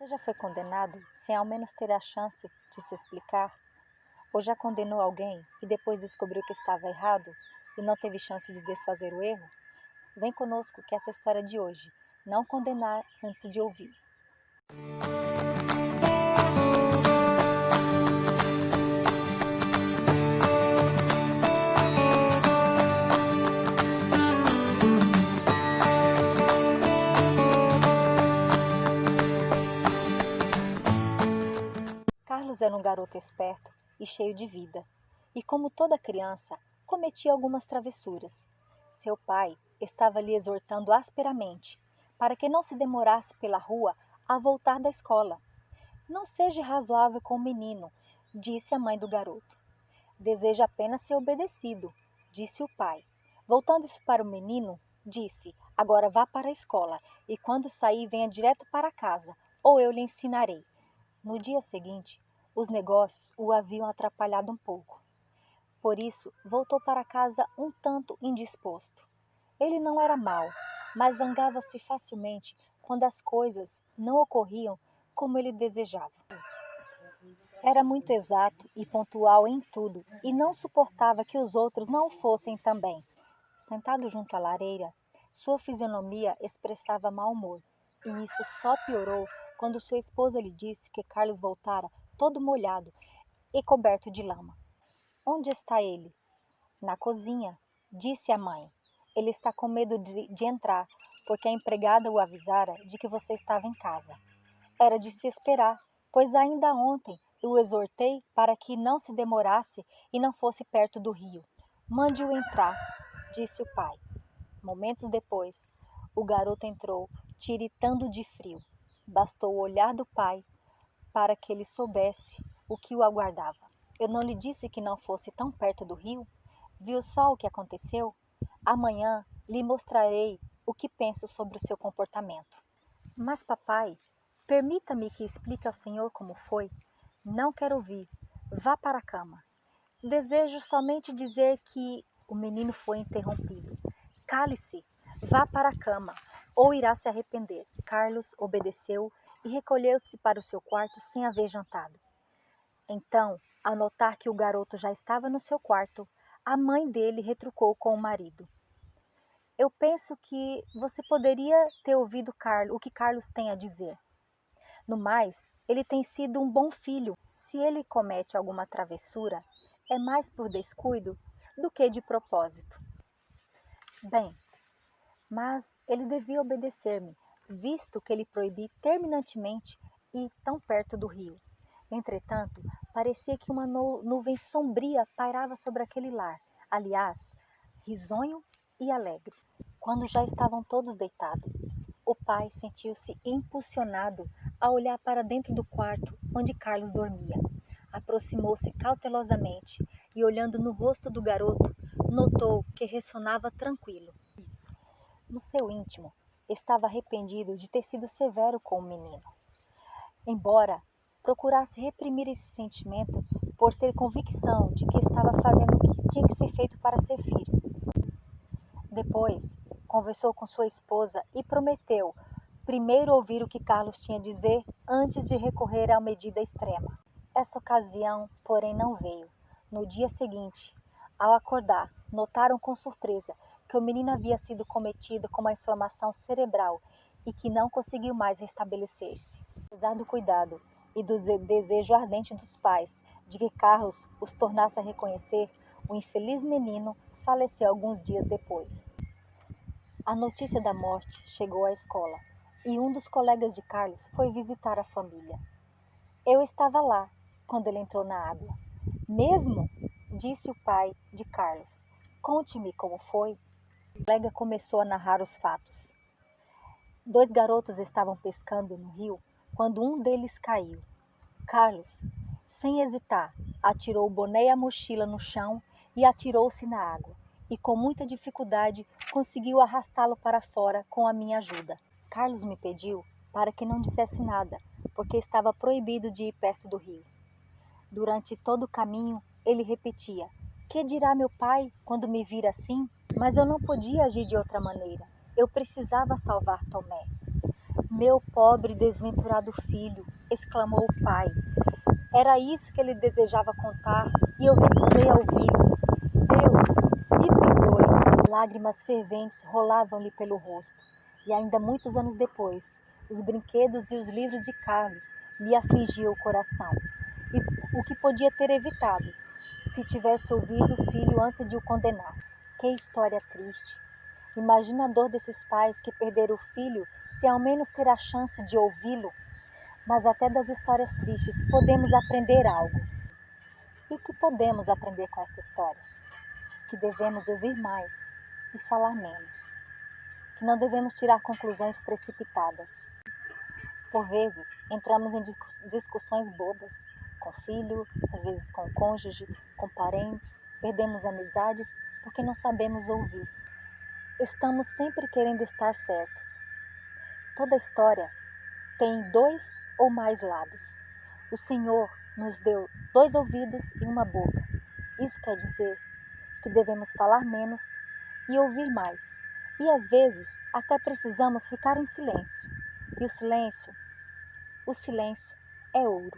Você já foi condenado sem ao menos ter a chance de se explicar? Ou já condenou alguém e depois descobriu que estava errado e não teve chance de desfazer o erro? Vem conosco que essa é a história de hoje. Não condenar antes de ouvir. Carlos era um garoto esperto e cheio de vida, e como toda criança, cometia algumas travessuras. Seu pai estava lhe exortando asperamente para que não se demorasse pela rua a voltar da escola. Não seja razoável com o menino, disse a mãe do garoto. Deseja apenas ser obedecido, disse o pai. Voltando-se para o menino, disse: agora vá para a escola e quando sair venha direto para casa, ou eu lhe ensinarei. No dia seguinte, os negócios o haviam atrapalhado um pouco. Por isso, voltou para casa um tanto indisposto. Ele não era mau, mas zangava-se facilmente quando as coisas não ocorriam como ele desejava. Era muito exato e pontual em tudo e não suportava que os outros não o fossem também. Sentado junto à lareira, sua fisionomia expressava mau humor, e isso só piorou quando sua esposa lhe disse que Carlos voltara todo molhado e coberto de lama. Onde está ele? Na cozinha, disse a mãe. Ele está com medo de entrar, porque a empregada o avisara de que você estava em casa. Era de se esperar, pois ainda ontem eu o exortei para que não se demorasse e não fosse perto do rio. Mande-o entrar, disse o pai. Momentos depois, o garoto entrou, tiritando de frio. Bastou o olhar do pai para que ele soubesse o que o aguardava. Eu não lhe disse que não fosse tão perto do rio? Viu só o que aconteceu? Amanhã lhe mostrarei o que penso sobre o seu comportamento. Mas, papai, permita-me que explique ao senhor como foi. Não quero ouvir. Vá para a cama. Desejo somente dizer que o menino foi interrompido. Cale-se, vá para a cama, ou irá se arrepender. Carlos obedeceu e recolheu-se para o seu quarto sem haver jantado. Então, ao notar que o garoto já estava no seu quarto, a mãe dele retrucou com o marido. Eu penso que você poderia ter ouvido o que Carlos tem a dizer. No mais, ele tem sido um bom filho. Se ele comete alguma travessura, é mais por descuido do que de propósito. Bem, mas ele devia obedecer-me, visto que lhe proibi terminantemente ir tão perto do rio. Entretanto, parecia que uma nuvem sombria pairava sobre aquele lar, aliás, risonho e alegre. Quando já estavam todos deitados, o pai sentiu-se impulsionado a olhar para dentro do quarto onde Carlos dormia. Aproximou-se cautelosamente e, olhando no rosto do garoto, notou que ressonava tranquilo. No seu íntimo, estava arrependido de ter sido severo com o menino. Embora procurasse reprimir esse sentimento por ter convicção de que estava fazendo o que tinha que ser feito para ser firme. Depois, conversou com sua esposa e prometeu primeiro ouvir o que Carlos tinha a dizer antes de recorrer à medida extrema. Essa ocasião, porém, não veio. No dia seguinte, ao acordar, notaram com surpresa que o menino havia sido cometido com uma inflamação cerebral e que não conseguiu mais restabelecer-se. Apesar do cuidado e do desejo ardente dos pais de que Carlos os tornasse a reconhecer, o infeliz menino faleceu alguns dias depois. A notícia da morte chegou à escola e um dos colegas de Carlos foi visitar a família. Eu estava lá quando ele entrou na água. Mesmo? Disse o pai de Carlos. Conte-me como foi. O colega começou a narrar os fatos. 2 garotos estavam pescando no rio quando um deles caiu. Carlos, sem hesitar, atirou o boné e a mochila no chão e atirou-se na água. E com muita dificuldade conseguiu arrastá-lo para fora com a minha ajuda. Carlos me pediu para que não dissesse nada, porque estava proibido de ir perto do rio. Durante todo o caminho, ele repetia: "Que dirá meu pai quando me vir assim?" Mas eu não podia agir de outra maneira. Eu precisava salvar Tomé. Meu pobre e desventurado filho, exclamou o pai. Era isso que ele desejava contar e eu recusei a ouvi-lo. Deus, me perdoe. Lágrimas ferventes rolavam-lhe pelo rosto. E ainda muitos anos depois, os brinquedos e os livros de Carlos lhe afligiam o coração. E o que podia ter evitado, se tivesse ouvido o filho antes de o condenar. Que história triste! Imagina a dor desses pais que perderam o filho sem ao menos ter a chance de ouvi-lo. Mas até das histórias tristes podemos aprender algo. E o que podemos aprender com esta história? Que devemos ouvir mais e falar menos. Que não devemos tirar conclusões precipitadas. Por vezes, entramos em discussões bobas, com o filho, às vezes com o cônjuge, com parentes, perdemos amizades porque não sabemos ouvir. Estamos sempre querendo estar certos. Toda história tem dois ou mais lados. O Senhor nos deu 2 ouvidos e uma boca. Isso quer dizer que devemos falar menos e ouvir mais. E às vezes até precisamos ficar em silêncio. E o silêncio é ouro.